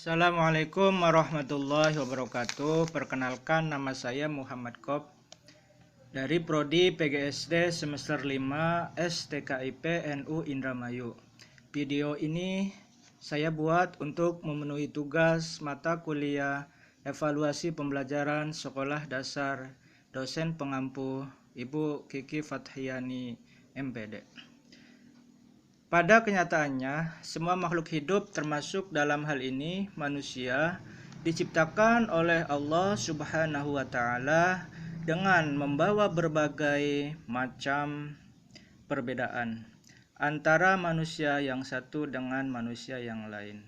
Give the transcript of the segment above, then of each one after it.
Assalamualaikum warahmatullahi wabarakatuh. Perkenalkan, nama saya Muhammad Kob dari Prodi PGSD semester 5 STKIP NU Indramayu. Video ini saya buat untuk memenuhi tugas mata kuliah evaluasi pembelajaran sekolah dasar dosen pengampu Ibu Kiki Fathiyani MPD. Pada kenyataannya, semua makhluk hidup termasuk dalam hal ini manusia diciptakan oleh Allah Subhanahu wa Ta'ala dengan membawa berbagai macam perbedaan antara manusia yang satu dengan manusia yang lain,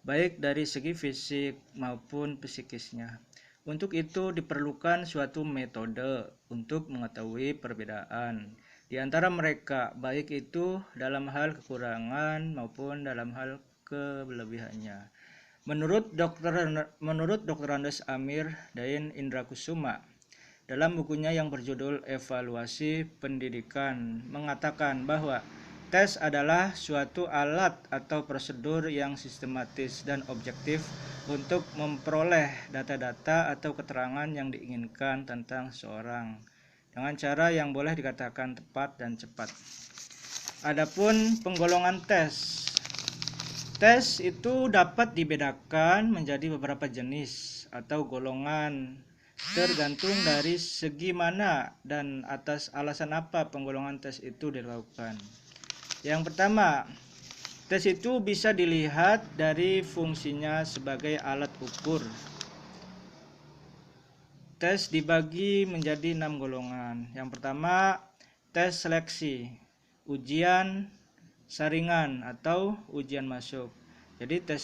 baik dari segi fisik maupun psikisnya. Untuk itu diperlukan suatu metode untuk mengetahui perbedaan di antara mereka, baik itu dalam hal kekurangan maupun dalam hal kelebihannya. Menurut Dr. Andes Amir Dain Indra Kusuma dalam bukunya yang berjudul Evaluasi Pendidikan mengatakan bahwa tes adalah suatu alat atau prosedur yang sistematis dan objektif untuk memperoleh data-data atau keterangan yang diinginkan tentang seorang dengan cara yang boleh dikatakan tepat dan cepat. Adapun penggolongan tes. Tes itu dapat dibedakan menjadi beberapa jenis atau golongan tergantung dari segi mana dan atas alasan apa penggolongan tes itu dilakukan. Yang pertama, tes itu bisa dilihat dari fungsinya sebagai alat ukur. Tes dibagi menjadi 6 golongan. Yang pertama, tes seleksi, ujian saringan atau ujian masuk. Jadi tes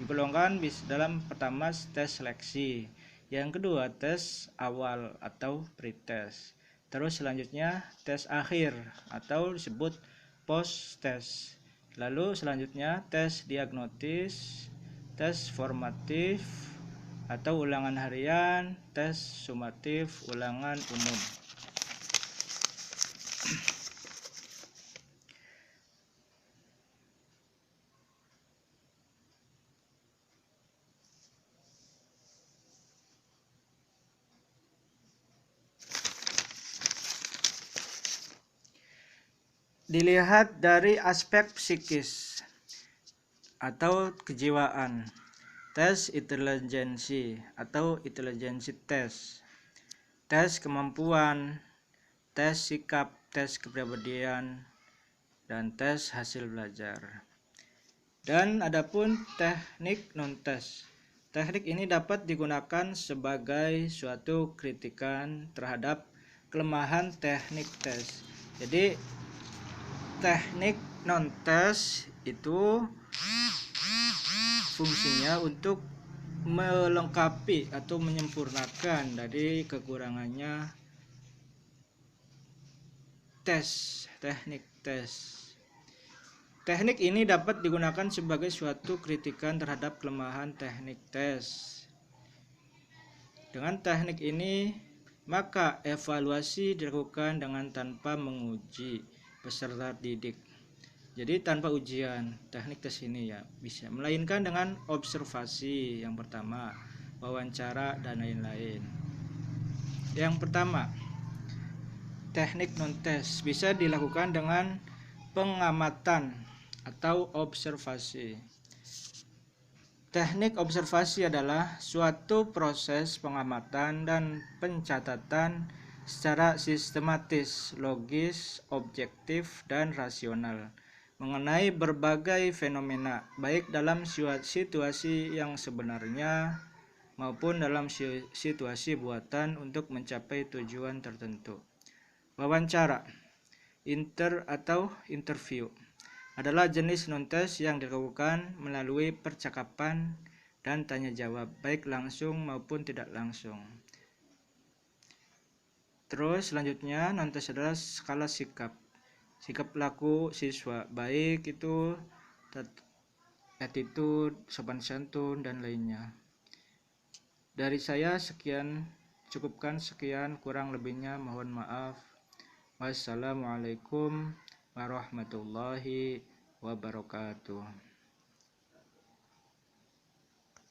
digolongkan dalam pertama tes seleksi, yang kedua tes awal atau pretest, terus selanjutnya tes akhir atau disebut post test, lalu selanjutnya tes diagnostis, tes formatif atau ulangan harian, tes sumatif, ulangan umum. Dilihat dari aspek psikis atau kejiwaan, tes intelijensi atau intelijensi tes, tes kemampuan, tes sikap, tes kepribadian, dan tes hasil belajar. Dan adapun teknik non-tes. Teknik ini dapat digunakan sebagai suatu kritikan terhadap kelemahan teknik tes. Jadi teknik non-tes itu fungsinya untuk melengkapi atau menyempurnakan dari kekurangannya teknik tes. Teknik ini dapat digunakan sebagai suatu kritikan terhadap kelemahan teknik tes. Dengan teknik ini, maka evaluasi dilakukan dengan tanpa menguji peserta didik. Jadi tanpa ujian teknik tes ini ya bisa, melainkan dengan observasi yang pertama, wawancara dan lain-lain. Yang pertama, teknik non-tes bisa dilakukan dengan pengamatan atau observasi. Teknik observasi adalah suatu proses pengamatan dan pencatatan secara sistematis, logis, objektif, dan rasional mengenai berbagai fenomena, baik dalam situasi yang sebenarnya maupun dalam situasi buatan untuk mencapai tujuan tertentu. Wawancara, atau interview adalah jenis non-tes yang dilakukan melalui percakapan dan tanya jawab, baik langsung maupun tidak langsung. Terus selanjutnya non-tes adalah skala sikap laku siswa, baik itu attitude, sopan santun, dan lainnya. Dari saya sekian, cukupkan sekian, kurang lebihnya mohon maaf. Wassalamualaikum warahmatullahi wabarakatuh.